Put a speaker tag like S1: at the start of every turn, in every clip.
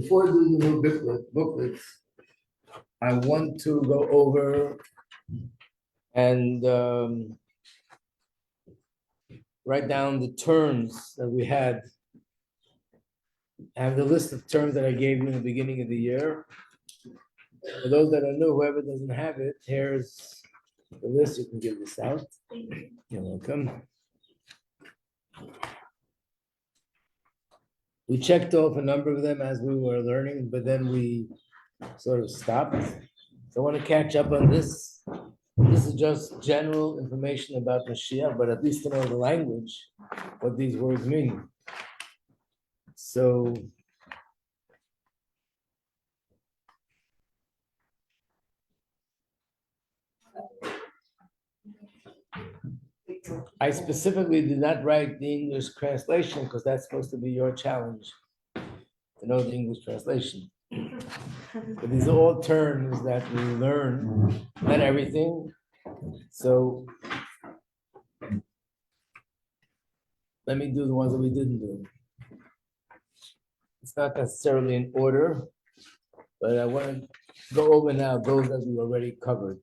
S1: before doing the new booklets, I want to go over and write down the terms that we had. I have the list of terms that I gave you in the beginning of the year. For those that are new, whoever doesn't have it, here's the list. You can give this out. You're welcome. We checked off a number of them as we were learning, but then we sort of stopped. So I want to catch up on this. This is just general information about Moshiach, but at least to know the language, what these words mean. So I specifically did not write the English translation because that's supposed to be your challenge, to know the English translation. But these are all terms that we learn, not everything. So let me do the ones that we didn't do. It's not necessarily in order, but I want to go over now those that we already covered.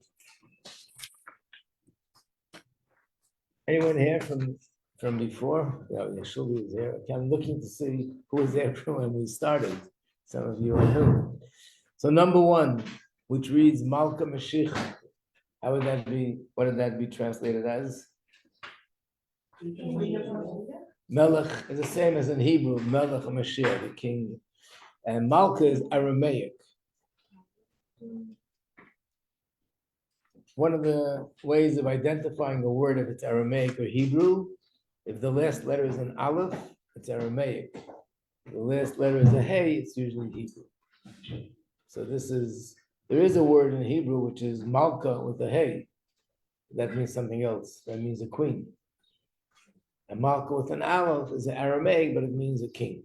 S1: Anyone here from before? Yeah, Shuli is here. Okay, I'm looking to see who was there from when we started. Some of you are new. So number one, which reads Malka Mashiach. How would that be? What would that be translated as? Melech is the same as in Hebrew, Melech Mashiach, the king. And Malka is Aramaic. One of the ways of identifying a word, if it's Aramaic or Hebrew, if the last letter is an Aleph, it's Aramaic. If the last letter is a Hey, it's usually Hebrew. So there is a word in Hebrew which is Malka with a Hey. That means something else. That means a queen. And Malka with an Aleph is an Aramaic, but it means a king.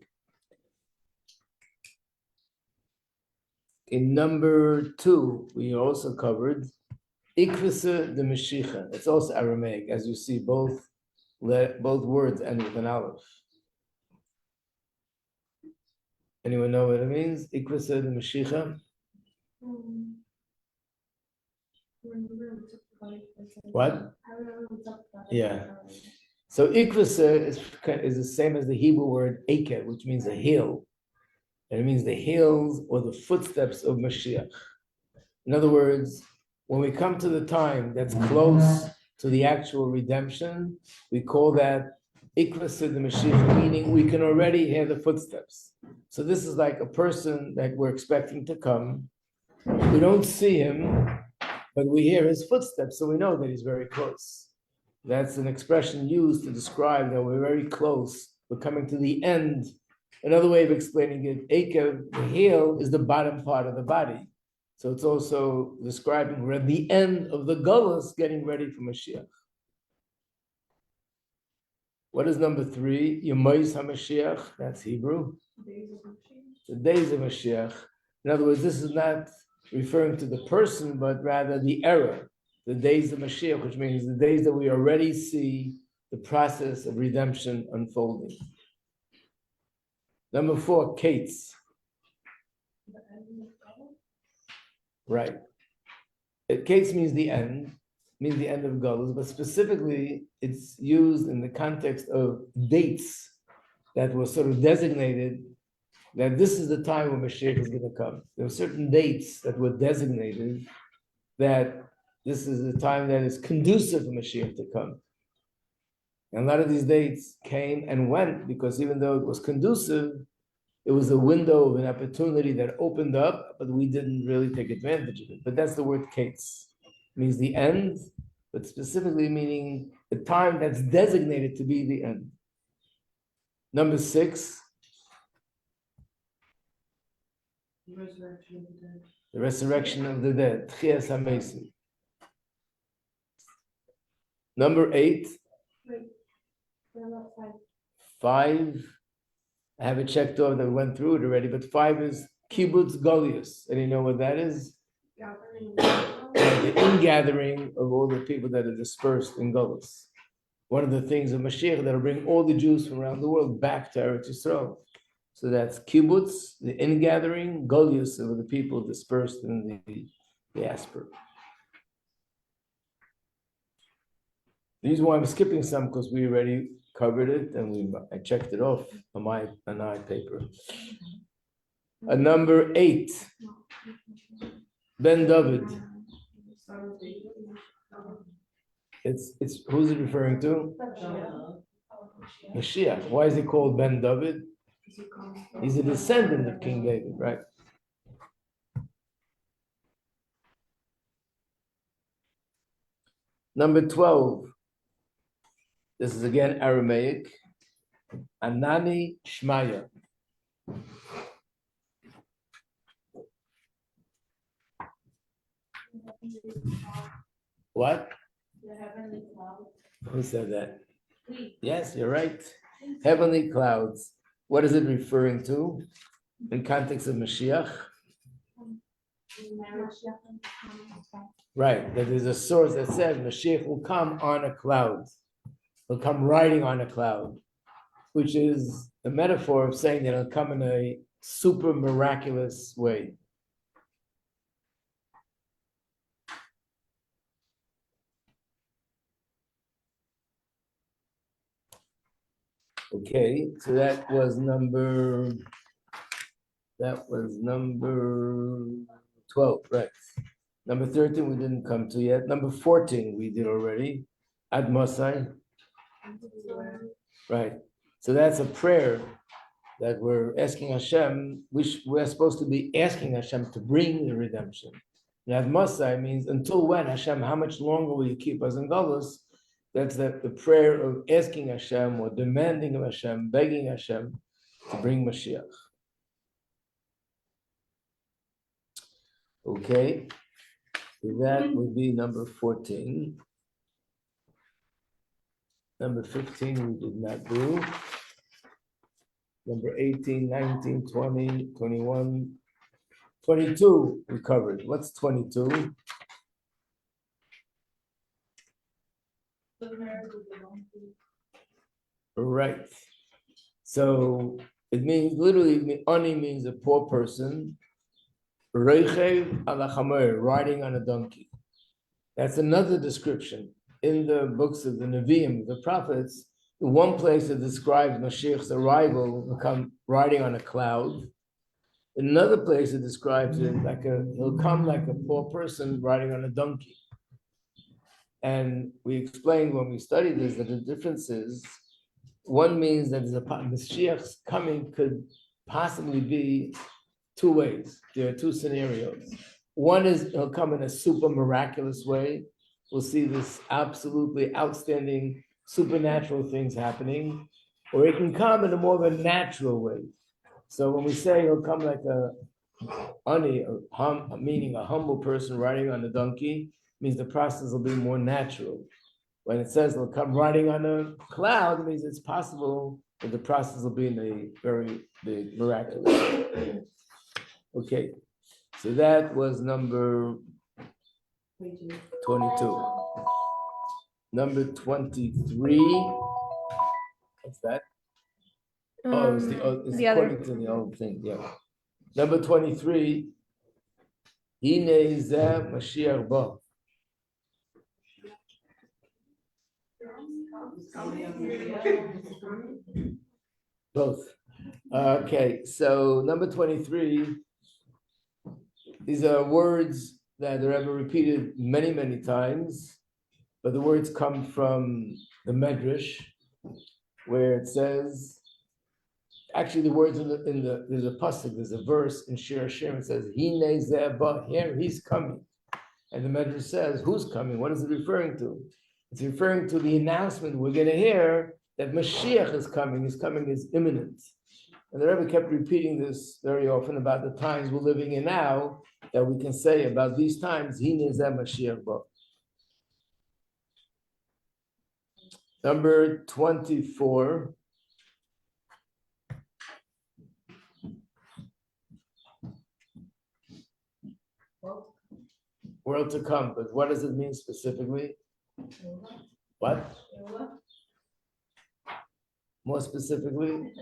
S1: In number 2, we also covered Ikvisa de Mashiach. It's also Aramaic, as you see, both words end with an Aleph. Anyone know what it means? Ikvisa de Mashiach? What? Yeah. So Ikvisa is the same as the Hebrew word Eke, which means a hill. And it means the hills or the footsteps of Mashiach. In other words, when we come to the time that's close to the actual redemption, we call that Ikvasa de Mashiach, meaning we can already hear the footsteps. So this is like a person that we're expecting to come. We don't see him, but we hear his footsteps, so we know that he's very close. That's an expression used to describe that we're very close. We're coming to the end. Another way of explaining it, Ekev, the heel, is the bottom part of the body. So it's also describing we're at the end of the Gullus, getting ready for Mashiach. What is number 3? Yemois HaMashiach, that's Hebrew. The days of Mashiach. In other words, this is not referring to the person, but rather the era, the days of Mashiach, which means the days that we already see the process of redemption unfolding. Number 4, Kates. Right. Kates means the end of Galus, but specifically it's used in the context of dates that were sort of designated that this is the time when Mashiach is going to come. There were certain dates that were designated that this is the time that is conducive for Mashiach to come. And a lot of these dates came and went because even though it was conducive, it was a window of an opportunity that opened up, but we didn't really take advantage of it. But that's the word Kates. It means the end, but specifically meaning the time that's designated to be the end. Number 6. The resurrection of the dead. Tchias HaMesim. Number 8. 5. I have it checked off that we went through it already, but 5 is Kibbutz Golius. And you know what that is? The ingathering of all the people that are dispersed in Golius. One of the things of Mashiach that will bring all the Jews from around the world back to Eretz Yisrael. So that's kibbutz, the ingathering, golius of the people dispersed in the diaspora. The reason why I'm skipping some because we already covered it and I checked it off on my paper. Number 8, Ben David. It's who's it referring to? Moshiach. Why is he called Ben David? He's a descendant of King David, right? Number 12. This is again Aramaic. Anani Shmaya. What? Who said that? Yes, you're right. Heavenly clouds. What is it referring to in context of Mashiach? Right, that there's a source that says Mashiach will come on a cloud. He'll come riding on a cloud, which is a metaphor of saying that he'll come in a super miraculous way. Okay, so that was number 12, right? Number 13 we didn't come to yet. Number 14 we did already. Ad Mosai. Right. So that's a prayer that we're asking Hashem, we're supposed to be asking Hashem to bring the redemption. And Ad Mosai means until when, Hashem, how much longer will you keep us in Galus? That's the prayer of asking Hashem or demanding of Hashem, begging Hashem to bring Mashiach. Okay, so that would be number 14. Number 15 we did not do. Number 18, 19, 20, 21, 22 we covered. What's 22? Right. So it means literally, ani means a poor person. Reichev ala chamer, riding on a donkey. That's another description in the books of the Nevi'im, the prophets. In one place it describes Mashiach's arrival, he'll come riding on a cloud. In another place it describes it he'll come like a poor person riding on a donkey. And we explained when we studied this that the difference is, one means that Mashiach's coming could possibly be two ways. There are two scenarios. One is he'll come in a super miraculous way. We'll see this absolutely outstanding supernatural things happening, or he can come in a more of a natural way. So when we say he'll come like meaning a humble person riding on a donkey, means the process will be more natural. When it says he'll come riding on a cloud, it means it's possible that the process will be in a very big miraculous way. Okay, so that was number 22. Number 23. What's that? It's according to the old thing, yeah. Number 23. Hine zeh Mashiach ba. Both. Okay, so number 23. These are words that the Rebbe repeated many, many times, but the words come from the Medrash, where it says, actually the words there's a pasuk, there's a verse in Shir Hashem, it says, Hine zeh ba, here he's coming. And the Medrash says, who's coming? What is it referring to? It's referring to the announcement we're going to hear that Mashiach is coming. His coming is imminent. And the Rebbe kept repeating this very often about the times we're living in now, that we can say about these times, Hine zeh Mashiach ba. Number 24. World to come, but what does it mean specifically? What? More specifically?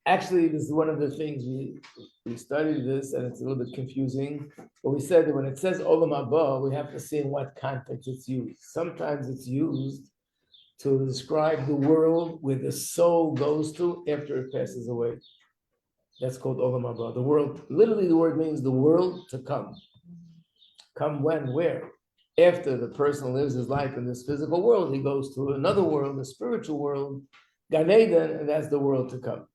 S1: Actually, this is one of the things we studied this, and it's a little bit confusing. But we said that when it says Olam Haba, we have to see in what context it's used. Sometimes it's used to describe the world where the soul goes to after it passes away. That's called Olam Haba. The world, literally, the word means the world to come. Come when, where? After the person lives his life in this physical world, he goes to another world, the spiritual world, Gan Eden, and that's the world to come.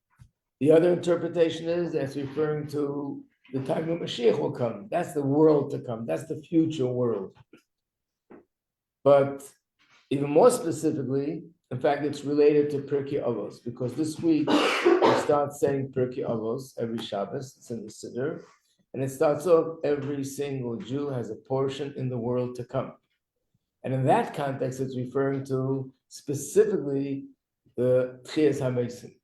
S1: The other interpretation is that's referring to the time when Moshiach will come. That's the world to come. That's the future world. But even more specifically, in fact, it's related to Pirkei Avos, because this week we start saying Pirkei Avos every Shabbos. It's in the Siddur. And it starts off, every single Jew has a portion in the world to come. And in that context, it's referring to specifically the Tchias HaMesim.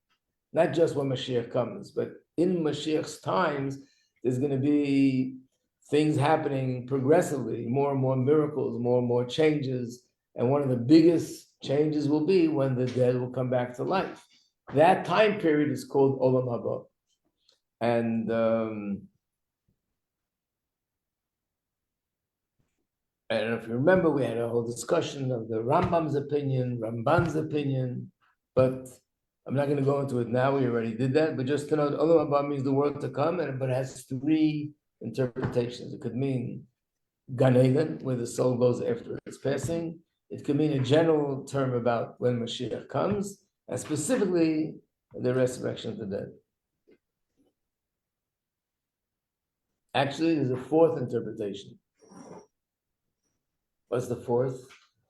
S1: Not just when Mashiach comes, but in Mashiach's times, there's going to be things happening progressively, more and more miracles, more and more changes. And one of the biggest changes will be when the dead will come back to life. That time period is called Olam Haba. And if you remember, we had a whole discussion of the Rambam's opinion, Ramban's opinion, but I'm not going to go into it now. We already did that. But just to know, Olam Haba means the world to come, but it has three interpretations. It could mean Gan Eden, where the soul goes after its passing. It could mean a general term about when Mashiach comes, and specifically the resurrection of the dead. Actually, there's a fourth interpretation. What's the fourth?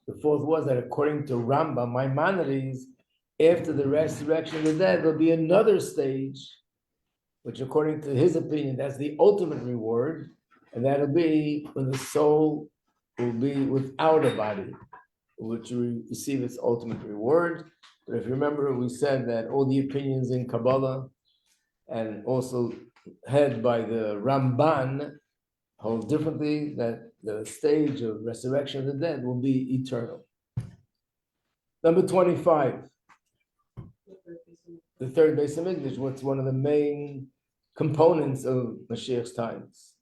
S1: The fourth was that according to Rambam, Maimonides, after the resurrection of the dead, there'll be another stage, which according to his opinion, that's the ultimate reward, and that'll be when the soul will be without a body, which will receive its ultimate reward. But if you remember, we said that all the opinions in Kabbalah, and also head by the Ramban, hold differently, that the stage of resurrection of the dead will be eternal. Number 25. The third Beis Hamikdash, what's one of the main components of Mashiach's times.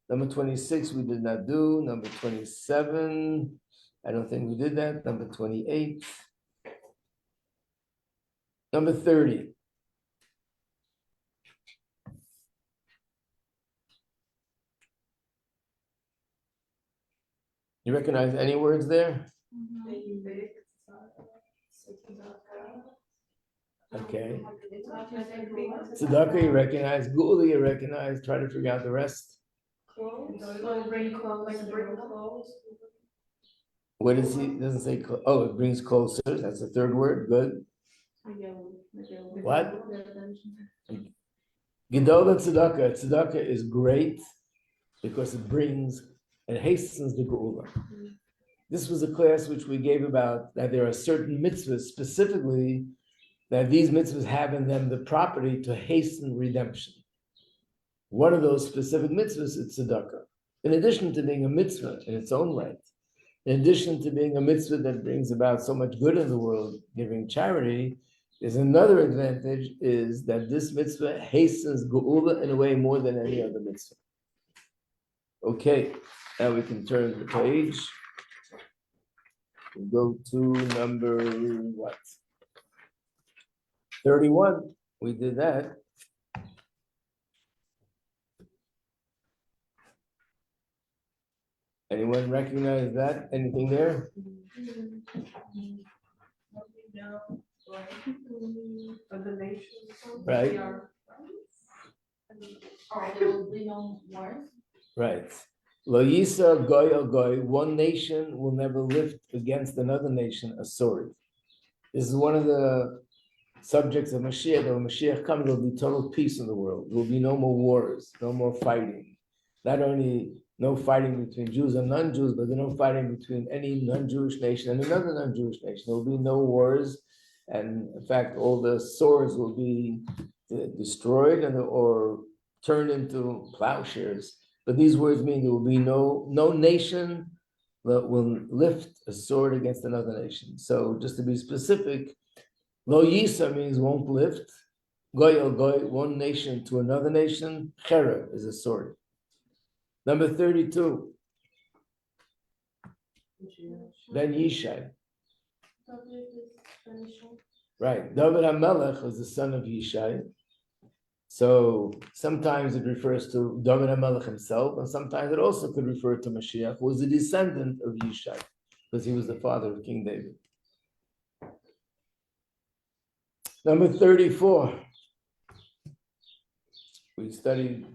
S1: Number 26, we did not do. Number 27, I don't think we did that. Number 28. Number 30. You recognize any words there? Okay. Tzedakah, you recognize. Geula, you recognize. Try to figure out the rest.
S2: Bring clothes, like bring clothes.
S1: What does he? Doesn't say. Oh, it brings closer. That's the third word. Good. What? Gedola tzedakah. Tzedakah is great because it brings and hastens the geula. This was a class which we gave about that there are certain mitzvahs specifically that these mitzvahs have in them the property to hasten redemption. One of those specific mitzvahs is tzedakah. In addition to being a mitzvah in its own right, in addition to being a mitzvah that brings about so much good in the world, giving charity, there's another advantage is that this mitzvah hastens geula in a way more than any other mitzvah. Okay, now we can turn the page. We'll go to number what? 31. We did that. Anyone recognize that? Anything there? Right. Right. Lo yisa goy al goy. One nation will never lift against another nation a sword. This is one of the subjects of Mashiach. When Mashiach comes, there will be total peace in the world. There will be no more wars, no more fighting. Not only no fighting between Jews and non-Jews, but no fighting between any non-Jewish nation and another non-Jewish nation. There will be no wars, and in fact, all the swords will be destroyed or turned into plowshares. But these words mean there will be no nation that will lift a sword against another nation. So just to be specific, Lo Yisa means won't lift, Goy el goy, one nation to another nation. Chera is a sword. Number 32. Ben Yishai. Right. David HaMelech was the son of Yishai. So sometimes it refers to David HaMelech himself, and sometimes it also could refer to Mashiach, who was a descendant of Yishai, because he was the father of King David. Number 34. We studied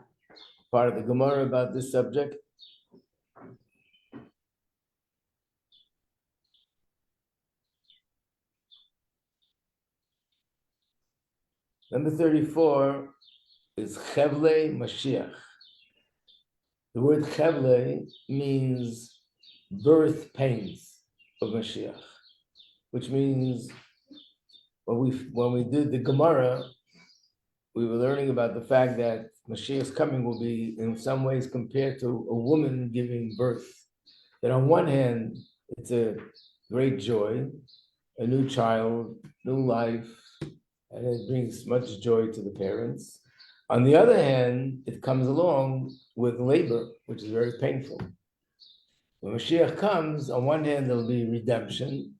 S1: part of the Gemara about this subject. Number 34 is Chevle Mashiach. The word Chevle means birth pains of Mashiach, which means when we did the Gemara, we were learning about the fact that Mashiach's coming will be in some ways compared to a woman giving birth. That on one hand, it's a great joy, a new child, new life, and it brings much joy to the parents. On the other hand, it comes along with labor, which is very painful. When Mashiach comes, on one hand, there'll be redemption,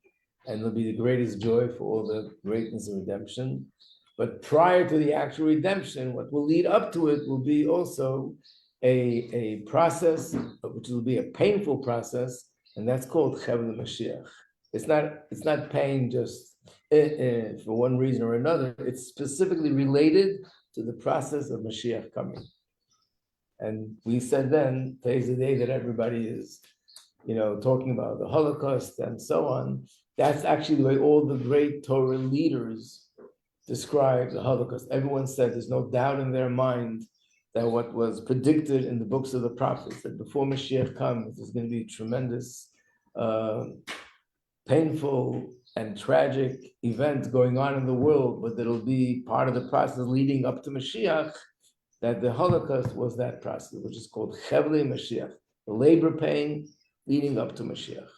S1: and there'll be the greatest joy for all the greatness of redemption. But prior to the actual redemption, what will lead up to it will be also a process, which will be a painful process, and that's called Chevle Mashiach. It's not pain just for one reason or another. It's specifically related to the process of Mashiach coming. And we said then, today's the day that everybody is, talking about the Holocaust and so on. That's actually the way all the great Torah leaders describe the Holocaust. Everyone said there's no doubt in their mind that what was predicted in the books of the prophets, that before Mashiach comes, there's going to be a tremendous, painful and tragic event going on in the world, but that'll be part of the process leading up to Mashiach, that the Holocaust was that process, which is called Chevle Mashiach, the labor pain leading up to Mashiach.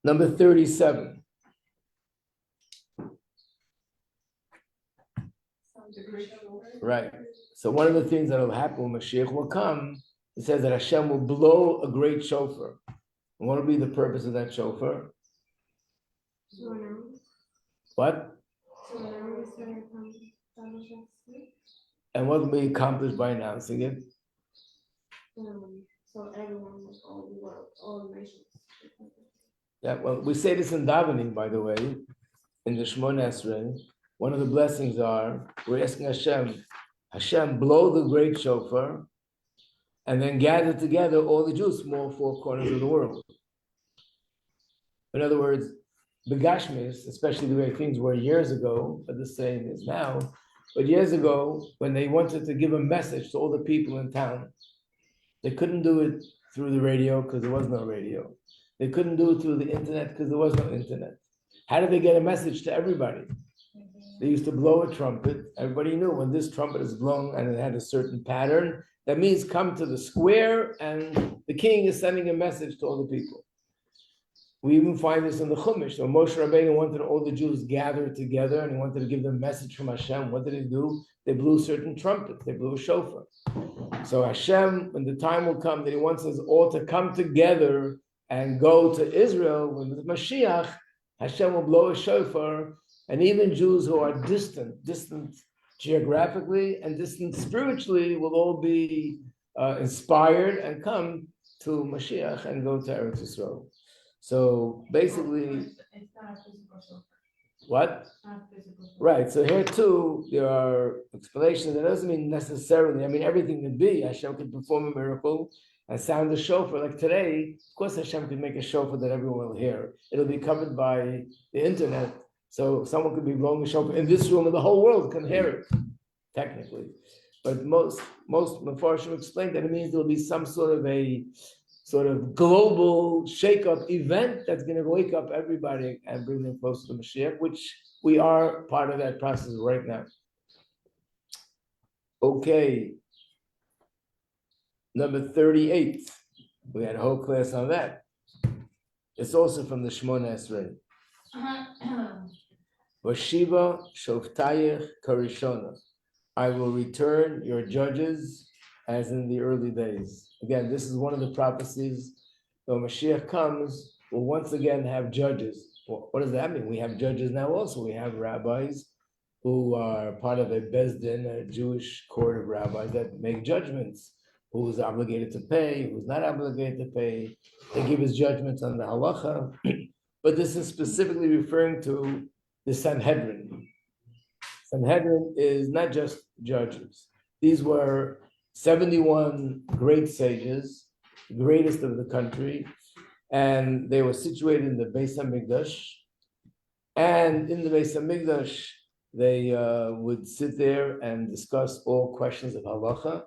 S1: Number 37. Right. So one of the things that will happen when Mashiach will come, it says that Hashem will blow a great shofar. And what will be the purpose of that shofar? What? And what will be accomplished by announcing it?
S2: So everyone, all the world, all nations.
S1: Yeah, well, we say this in davening, by the way, in the Shemona Esrei. One of the blessings are, we're asking Hashem, blow the great shofar, and then gather together all the Jews from all four corners of the world. In other words, the Gashmis, especially the way things were years ago, but the same as now, but years ago, when they wanted to give a message to all the people in town, they couldn't do it through the radio because there was no radio. They couldn't do it through the internet because there was no internet. How did they get a message to everybody? They used to blow a trumpet. Everybody knew when this trumpet is blown and it had a certain pattern, that means come to the square and the king is sending a message to all the people. We even find this in the Chumash. So Moshe Rabbeinu wanted all the Jews gathered together and he wanted to give them a message from Hashem. What did he do? They blew certain trumpets. They blew a shofar. So Hashem, when the time will come that he wants us all to come together and go to Israel, when the Mashiach, Hashem will blow a shofar, and even Jews who are distant geographically and distant spiritually will all be inspired and come to Mashiach and go to Eretz Yisrael. So basically,
S2: it's not a physical shofar.
S1: What?
S2: Not physical shofar.
S1: Right. So here too, there are explanations. That doesn't mean necessarily. I mean, everything can be. Hashem can perform a miracle and sound a shofar. Like today, of course, Hashem can make a shofar that everyone will hear. It'll be covered by the internet. So someone could be blowing a shofar in this room and the whole world can hear it, technically. But most Mefarshim explain that it means there'll be some sort of global shake-up event that's going to wake up everybody and bring them close to the Mashiach, which we are part of that process right now. Okay. Number 38. We had a whole class on that. It's also from the Shemona Esrei. Vashiva shoftayich karishona. I will return your judges as in the early days. Again, this is one of the prophecies. When Mashiach comes, we'll once again have judges. Well, what does that mean? We have judges now also. We have rabbis who are part of a Beis Din, a Jewish court of rabbis that make judgments. Who's obligated to pay, who's not obligated to pay. They give us judgments on the halacha. But this is specifically referring to the Sanhedrin. Sanhedrin is not just judges. These were 71 great sages, the greatest of the country, and they were situated in the Beis HaMikdash. And in the Beis HaMikdash, they would sit there and discuss all questions of halacha.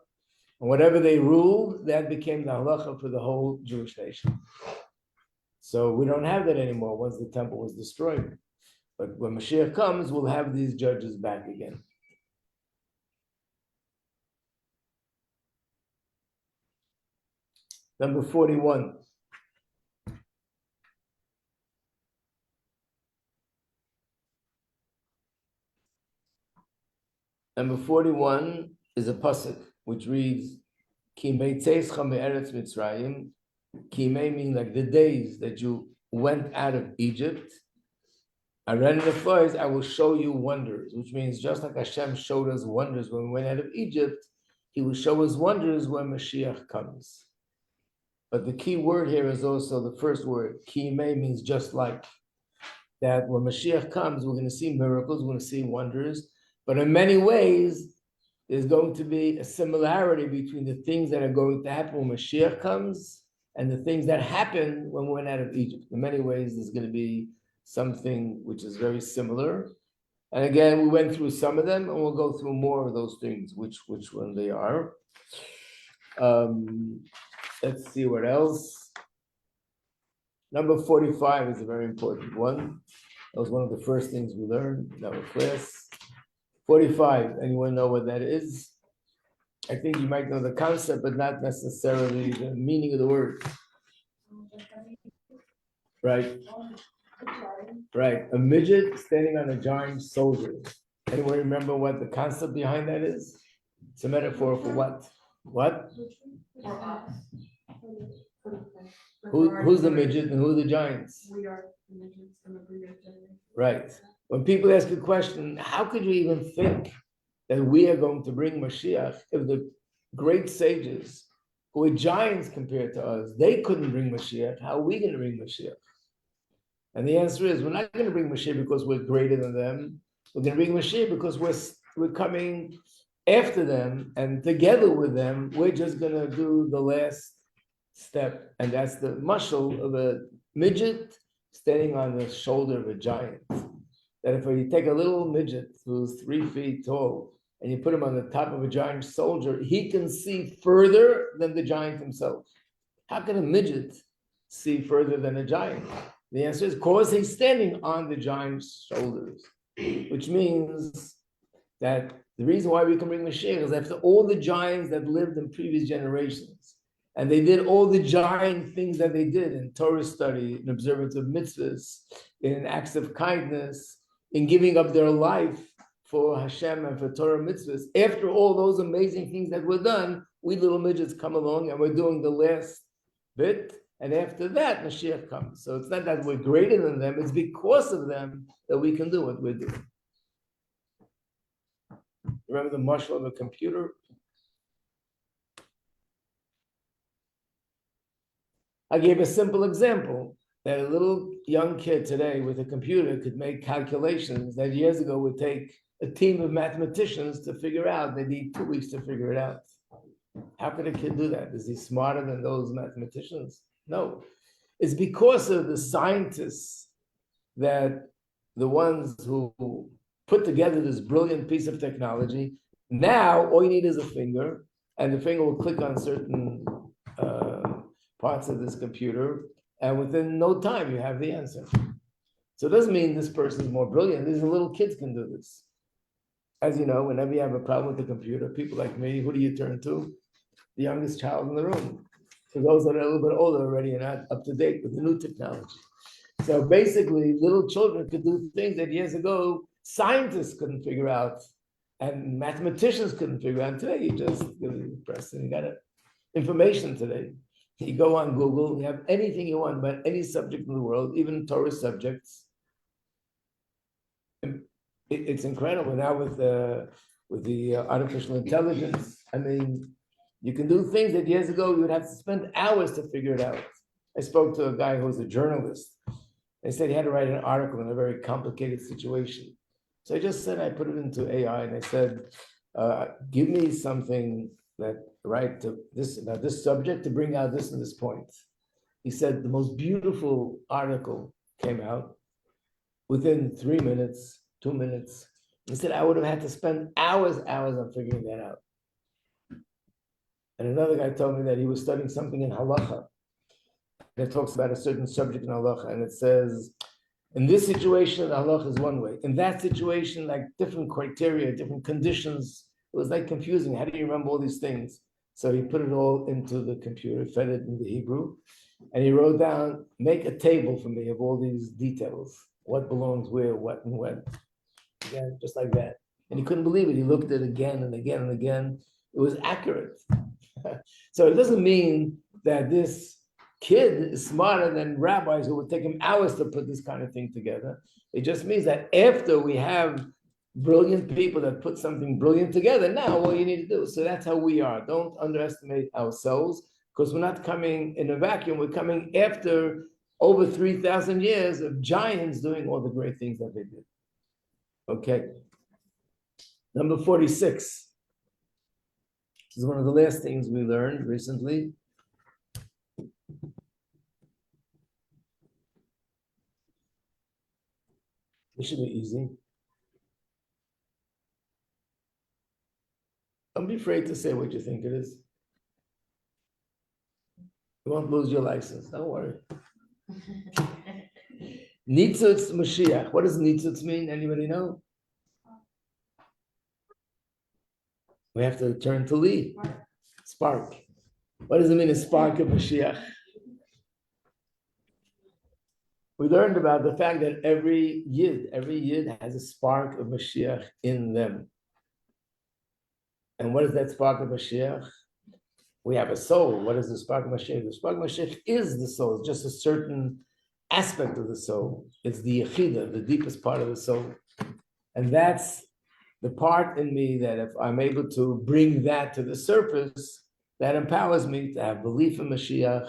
S1: And whatever they ruled, that became the halacha for the whole Jewish nation. So we don't have that anymore once the temple was destroyed. But when Mashiach comes, we'll have these judges back again. Number 41. Number 41 is a pasuk which reads, Ki meitzeischa me'eretz Mitzrayim. Ki mei meaning like the days that you went out of Egypt. I read in the phrase, I will show you wonders, which means just like Hashem showed us wonders when we went out of Egypt, He will show us wonders when Mashiach comes. But the key word here is also the first word. Ki mei means just like. That when Mashiach comes, we're going to see miracles, we're going to see wonders. But in many ways, there's going to be a similarity between the things that are going to happen when Mashiach comes and the things that happen when we went out of Egypt. In many ways, there's going to be something which is very similar. And again, we went through some of them, and we'll go through more of those things, which one they are. Let's see what else. Number 45 is a very important one. That was one of the first things we learned in our class. 45, anyone know what that is? I think you might know the concept, but not necessarily the meaning of the word. Right. Right. A midget standing on a giant soldier. Anyone remember what the concept behind that is? It's a metaphor for what? What? Who's the midget and who are the giants?
S2: We are the midgets and the previous generation.
S1: Right. When people ask a question, how could you even think that we are going to bring Moshiach if the great sages who are giants compared to us, they couldn't bring Moshiach, how are we going to bring Moshiach? And the answer is, we're not going to bring Moshiach because we're greater than them. We're going to bring Moshiach because we're coming after them, and together with them, we're just going to do the last step. And that's the mashal of a midget standing on the shoulder of a giant. That if you take a little midget who's 3 feet tall and you put him on the top of a giant soldier, he can see further than the giant himself. How can a midget see further than a giant? The answer is because he's standing on the giant's shoulders, which means that the reason why we can bring Mashiach is after all the giants that lived in previous generations, and they did all the giant things that they did in Torah study, in observance of mitzvahs, in acts of kindness, in giving up their life for Hashem and for Torah mitzvahs. After all those amazing things that were done, we little midgets come along and we're doing the last bit. And after that, Mashiach comes. So it's not that we're greater than them, it's because of them that we can do what we're doing. Remember the mashal of a computer? I gave a simple example that a little young kid today with a computer could make calculations that years ago would take a team of mathematicians to figure out. They need 2 weeks to figure it out. How could a kid do that? Is he smarter than those mathematicians? No. It's because of the scientists that the ones who put together this brilliant piece of technology. Now, all you need is a finger, and the finger will click on certain parts of this computer, and within no time, you have the answer. So it doesn't mean this person is more brilliant. These little kids can do this. As you know, whenever you have a problem with the computer, people like me, who do you turn to? The youngest child in the room. For those that are a little bit older already and not up to date with the new technology. So basically, little children could do things that years ago scientists couldn't figure out, and mathematicians couldn't figure out. Today, you just press and you got information today. You go on Google, you have anything you want about any subject in the world, even Torah subjects. It's incredible now with the artificial intelligence. I mean, you can do things that years ago you would have to spend hours to figure it out. I spoke to a guy who was a journalist. They said he had to write an article in a very complicated situation. So I just said, I put it into AI and I said, give me something that to this about this subject to bring out this and this point. He said the most beautiful article came out within 3 minutes, 2 minutes. He said, I would have had to spend hours on figuring that out. And another guy told me that he was studying something in halacha that talks about a certain subject in halacha, and it says, in this situation, halacha is one way. In that situation, like different criteria, different conditions, it was like confusing. How do you remember all these things? So he put it all into the computer, fed it into Hebrew, and he wrote down, make a table for me of all these details. What belongs where, what and when. Again, just like that. And he couldn't believe it. He looked at it again and again and again. It was accurate. So it doesn't mean that this kid is smarter than rabbis who would take him hours to put this kind of thing together. It just means that after we have brilliant people that put something brilliant together, now all you need to do. So that's how we are. Don't underestimate ourselves, because we're not coming in a vacuum. We're coming after over 3,000 years of giants doing all the great things that they did. Okay. Number 46. This is one of the last things we learned recently. This should be easy. Don't be afraid to say what you think it is. You won't lose your license. Don't worry. Nitzutz Moshiach. What does Nitzutz mean? Anybody know? We have to turn to Lee. Spark. What does it mean, a spark of Mashiach? We learned about the fact that every Yid has a spark of Mashiach in them. And what is that spark of Mashiach? We have a soul. What is the spark of Mashiach? The spark of Mashiach is the soul. It's just a certain aspect of the soul. It's the Yechidah, the deepest part of the soul. And that's the part in me that if I'm able to bring that to the surface, that empowers me to have belief in Mashiach,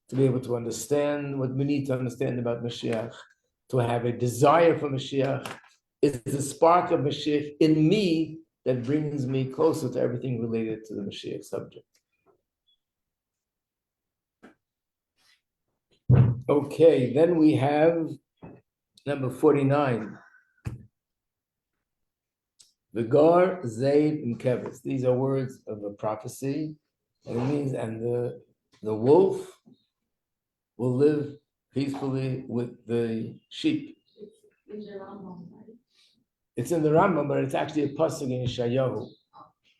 S1: to be able to understand what we need to understand about Mashiach, to have a desire for Mashiach. It's the spark of Mashiach in me that brings me closer to everything related to the Mashiach subject. Okay, then we have number 49. Vigar, Zayd, and Kevis. These are words of a prophecy. And it means, and the wolf will live peacefully with the sheep. It's in the Rambam, but it's actually a pasuk in Yeshayahu,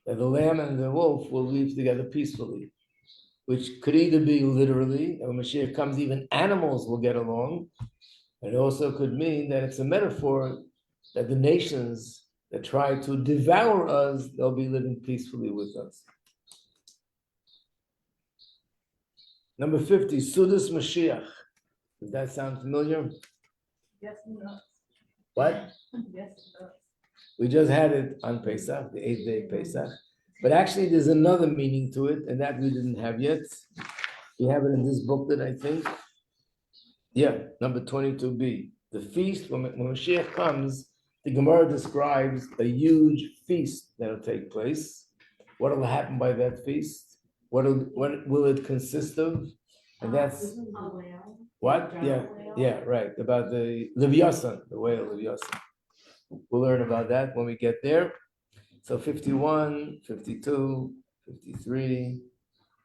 S1: that the lamb and the wolf will live together peacefully, which could either be literally, and when Mashiach comes, even animals will get along. And it also could mean that it's a metaphor that the nations that try to devour us, they'll be living peacefully with us. Number 50, Sudas Mashiach. Does that sound familiar?
S2: Yes, it does.
S1: What?
S2: Yes, it does.
S1: We just had it on Pesach, the 8th day of Pesach. But actually, there's another meaning to it, and that we didn't have yet. We have it in this booklet, I think. Yeah, number 22b. The feast, when Moshiach comes, the Gemara describes a huge feast that'll take place. What will happen by that feast? What will it consist of? And that's what? Yeah, right. About the Leviathan, the whale Leviathan. We'll learn about that when we get there. So 51, 52, 53,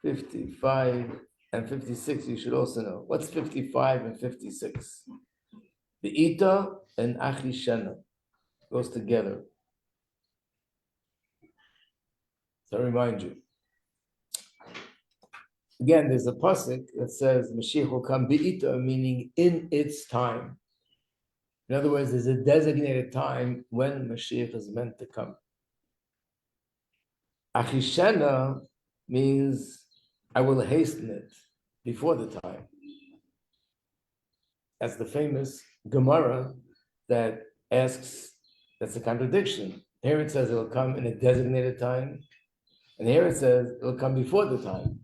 S1: 55, and 56, you should also know. What's 55 and 56? The Ita and Achishana goes together. So I remind you. Again, there's a pasuk that says Mashiach will come Be'ita, meaning in its time. In other words, there's a designated time when Mashiach is meant to come. Achishena means I will hasten it before the time. That's the famous Gemara that asks, that's a contradiction. Here it says it will come in a designated time, and here it says it will come before the time.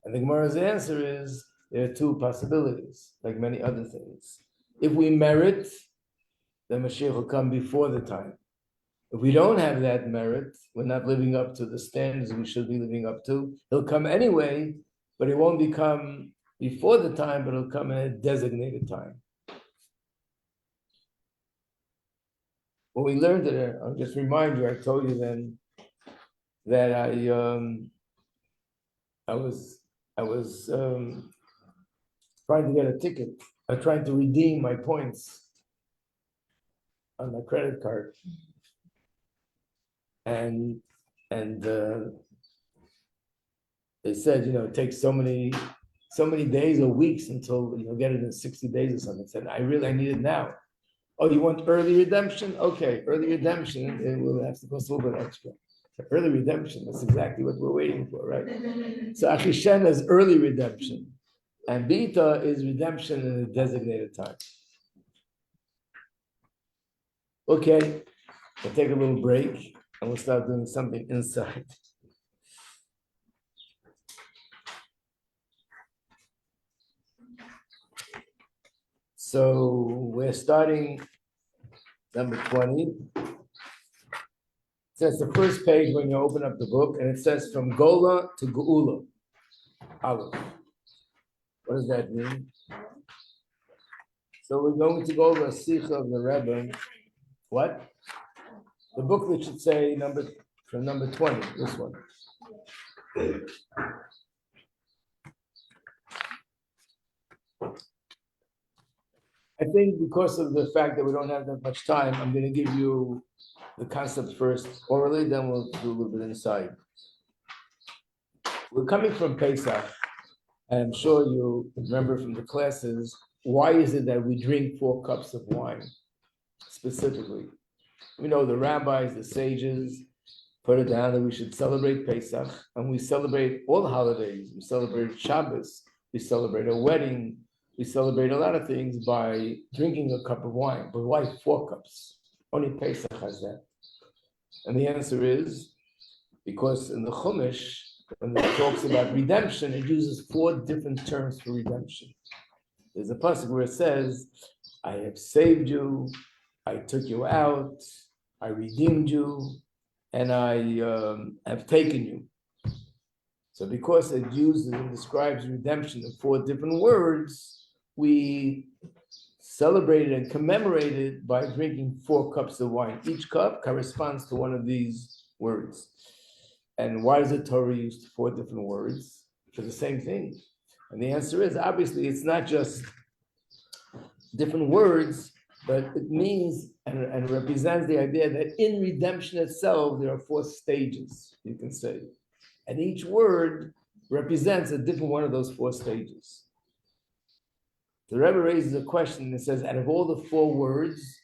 S1: And the Gemara's answer is there are two possibilities, like many other things. If we merit, then Mashiach will come before the time. If we don't have that merit, we're not living up to the standards we should be living up to, he'll come anyway, but it won't become before the time, but it'll come in a designated time. When we learned it, I'll just remind you, I told you then that I was trying to get a ticket. I'm trying to redeem my points on my credit card. And they said, it takes so many days or weeks until you'll get it in 60 days or something. I said, I need it now. Oh, you want early redemption? Okay, early redemption, it will have to cost a little bit extra. Early redemption, that's exactly what we're waiting for, right? So Achishena is early redemption, and Bita is redemption in a designated time. Okay, we'll take a little break, and we'll start doing something inside. So we're starting number 20. It says the first page when you open up the book, and it says from Gola to Geula. Aleph. What does that mean? So we're going to go over a Sikha of the Rebbe. What? The booklet should say from number 20, this one. I think because of the fact that we don't have that much time, I'm going to give you the concept first orally, then we'll do a little bit inside. We're coming from Pesach, and I'm sure you remember from the classes, why is it that we drink 4 cups of wine, specifically? We know the rabbis, the sages, put it down that we should celebrate Pesach, and we celebrate all the holidays. We celebrate Shabbos, we celebrate a wedding, we celebrate a lot of things by drinking a cup of wine. But why 4 cups? Only Pesach has that. And the answer is because in the Chumash, when it talks about redemption, it uses 4 different terms for redemption. There's a pasuk where it says, I have saved you, I took you out, I redeemed you, and I have taken you. So because it uses and describes redemption in 4 different words, we celebrate it and commemorate it by drinking 4 cups of wine. Each cup corresponds to one of these words. And why does the Torah use 4 different words for the same thing? And the answer is, obviously, it's not just different words, but it means and represents the idea that in redemption itself, there are 4 stages, you can say. And each word represents a different one of those 4 stages. The Rebbe raises a question and says, out of all the 4 words,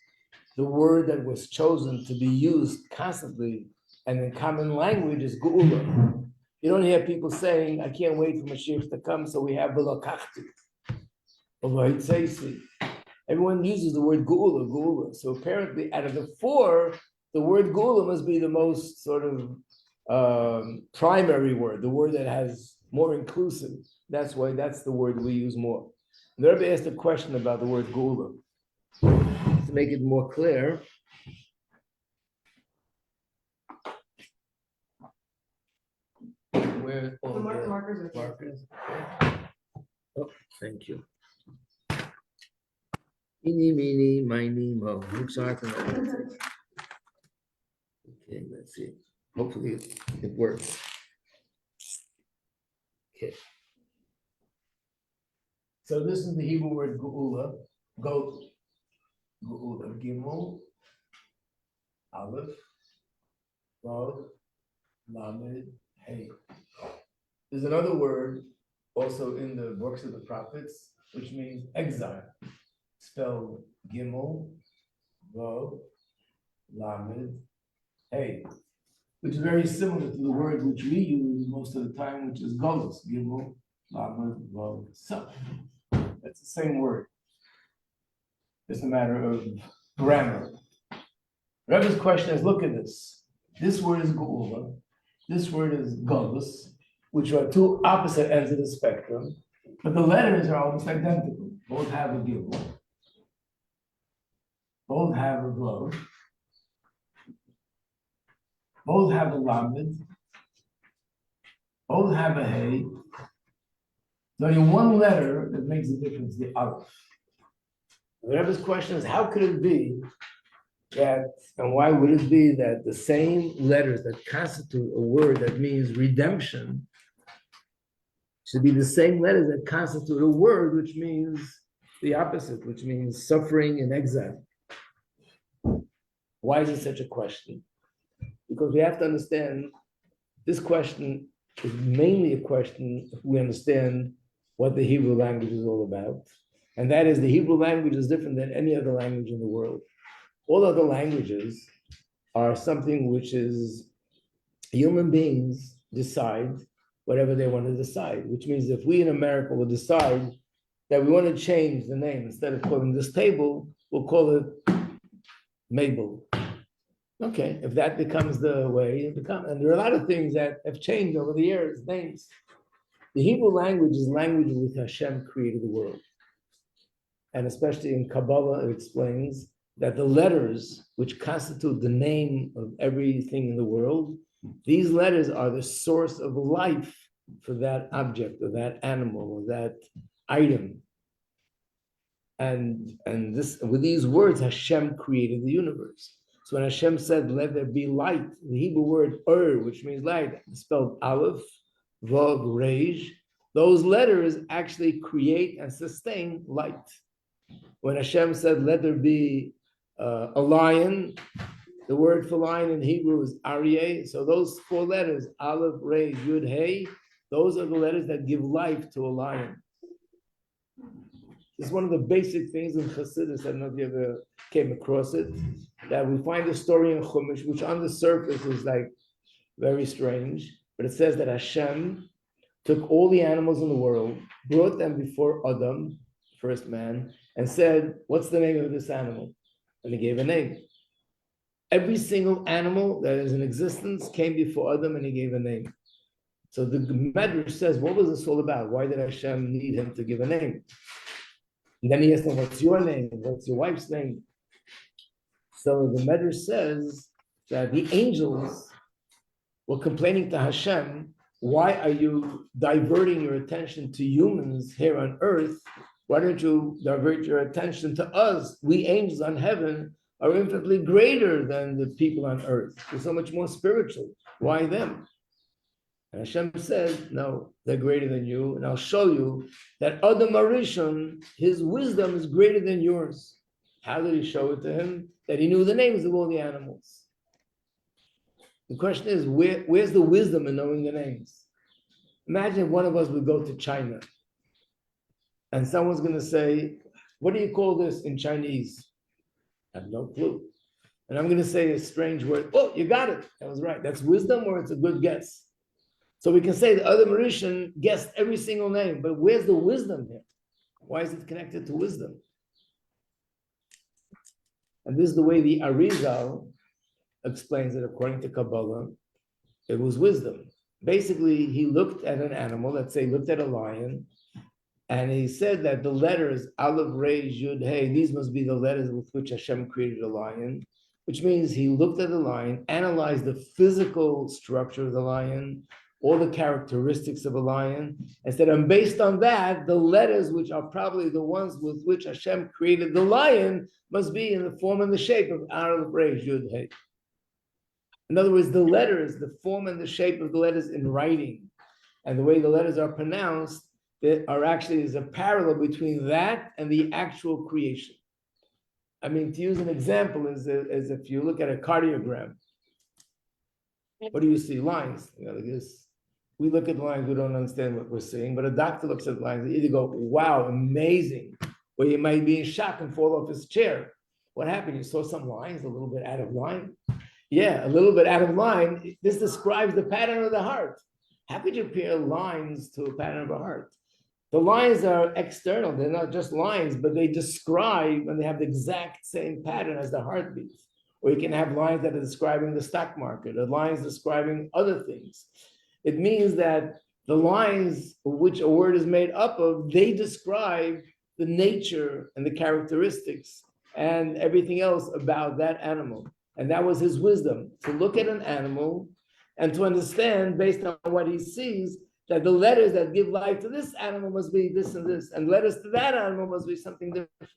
S1: the word that was chosen to be used constantly and in common language is Geula. You don't hear people saying, I can't wait for Mashiach to come, so we have V'lakachti, or V'hitzeisi. Everyone uses the word Geula. So apparently, out of the 4, the word Geula must be the most sort of primary word, the word that has more inclusive. That's why that's the word we use more. And the Rebbe asked a question about the word Geula. To make it more clear, where all the markers? Oh, thank you. Eeny, meeny, miny, mo. Okay, let's see. Hopefully it works. Okay. So this is the Hebrew word Geula. Geula, Gimel, Aleph, Vav, Lamed, Hey. There's another word also in the books of the prophets, which means exile. spelled Gimel, Vav, Lamed, Hey, which is very similar to the word which we use most of the time, which is Golus, Gimel, Lamed, Vav, So. That's the same word. It's a matter of grammar. Rebbe's question is, look at this. This word is Geula, this word is Golus, which are two opposite ends of the spectrum, but the letters are almost identical. Both have a Gimel, both have a Vav, both have a Lamed, both have a Hey. There's only one letter that makes a difference, the Aleph. The Rebbe's question is, how could it be that, and why would it be that the same letters that constitute a word that means redemption should be the same letters that constitute a word which means the opposite, which means suffering and exile? Why is it such a question? Because we have to understand this question is mainly a question if we understand what the Hebrew language is all about. And that is, the Hebrew language is different than any other language in the world. All other languages are something which is human beings decide whatever they want to decide, which means if we in America will decide that we want to change the name, instead of calling this table, we'll call it Mabel. Okay, if that becomes the way it becomes, and there are a lot of things that have changed over the years, names. The Hebrew language is language in which Hashem created the world. And especially in Kabbalah, it explains that the letters which constitute the name of everything in the world, these letters are the source of life for that object or that animal or that item. And this, with these words, Hashem created the universe. So when Hashem said, let there be light, the Hebrew word which means light, spelled Aleph, Vav, Reish, those letters actually create and sustain light. When Hashem said, let there be a lion, the word for lion in Hebrew is Aryeh. So those four letters, Aleph, Reish, Yud, Hey, those are the letters that give life to a lion. It's one of the basic things in Chassidus, I don't know if you ever came across it, that we find a story in Chumash, which on the surface is like very strange, but it says that Hashem took all the animals in the world, brought them before Adam, first man, and said, what's the name of this animal? And he gave a name. Every single animal that is in existence came before Adam and he gave a name. So the Medrash says, what was this all about? Why did Hashem need him to give a name? And then he asked him, what's your name? What's your wife's name? So the Medrash says that the angels were complaining to Hashem, why are you diverting your attention to humans here on earth? Why don't you divert your attention to us? We angels on heaven are infinitely greater than the people on earth. We're so much more spiritual. Why them? And Hashem said, no, they're greater than you. And I'll show you that Adam Arishon, his wisdom is greater than yours. How did he show it to him? That he knew the names of all the animals. The question is, where's the wisdom in knowing the names? Imagine if one of us would go to China and someone's going to say, what do you call this in Chinese? I have no clue. And I'm going to say a strange word. Oh, you got it. That was right. That's wisdom, or it's a good guess. So we can say the other Mauritian guessed every single name, but where's the wisdom here? Why is it connected to wisdom? And this is the way the Arizal explains it according to Kabbalah. It was wisdom. Basically, he looked at an animal, let's say looked at a lion, and he said that the letters Aleph, Reish, Yud, Hey, these must be the letters with which Hashem created a lion, which means he looked at the lion, analyzed the physical structure of the lion, all the characteristics of a lion, and said, and based on that, the letters, which are probably the ones with which Hashem created the lion, must be in the form and the shape of Aleph, Reish, Yud, Hey. In other words, the letters, the form and the shape of the letters in writing, and the way the letters are pronounced, there are actually is a parallel between that and the actual creation. I mean, to use an example is if you look at a cardiogram, what do you see? Lines. You know, like this. We look at lines, we don't understand what we're seeing, but a doctor looks at lines, they either go, wow, amazing. Or you might be in shock and fall off his chair. What happened? You saw some lines a little bit out of line? Yeah, a little bit out of line. This describes the pattern of the heart. How could you compare lines to a pattern of a heart? The lines are external. They're not just lines, but they describe and they have the exact same pattern as the heartbeat. Or you can have lines that are describing the stock market, or lines describing other things. It means that the lines which a word is made up of, they describe the nature and the characteristics and everything else about that animal. And that was his wisdom, to look at an animal and to understand based on what he sees that the letters that give life to this animal must be this and this, and letters to that animal must be something different.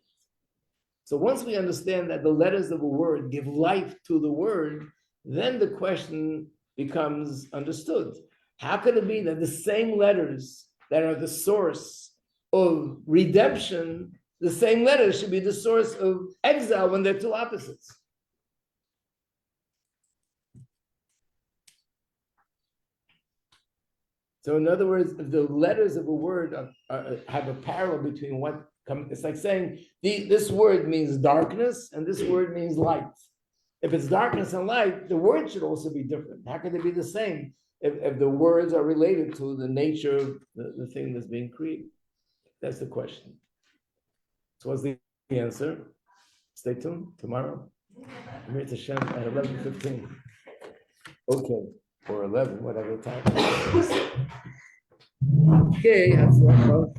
S1: So once we understand that the letters of a word give life to the word, then the question becomes understood. How could it be that the same letters that are the source of redemption, the same letters should be the source of exile when they're two opposites? So in other words, if the letters of a word have a parallel between what comes, it's like saying this word means darkness and this word means light. If it's darkness and light, the word should also be different. How can they be the same if the words are related to the nature of the thing that's being created? That's the question. So what's the answer? Stay tuned tomorrow. Amir Hashem at 11:15. Okay, or 11, whatever time. Okay, that's all.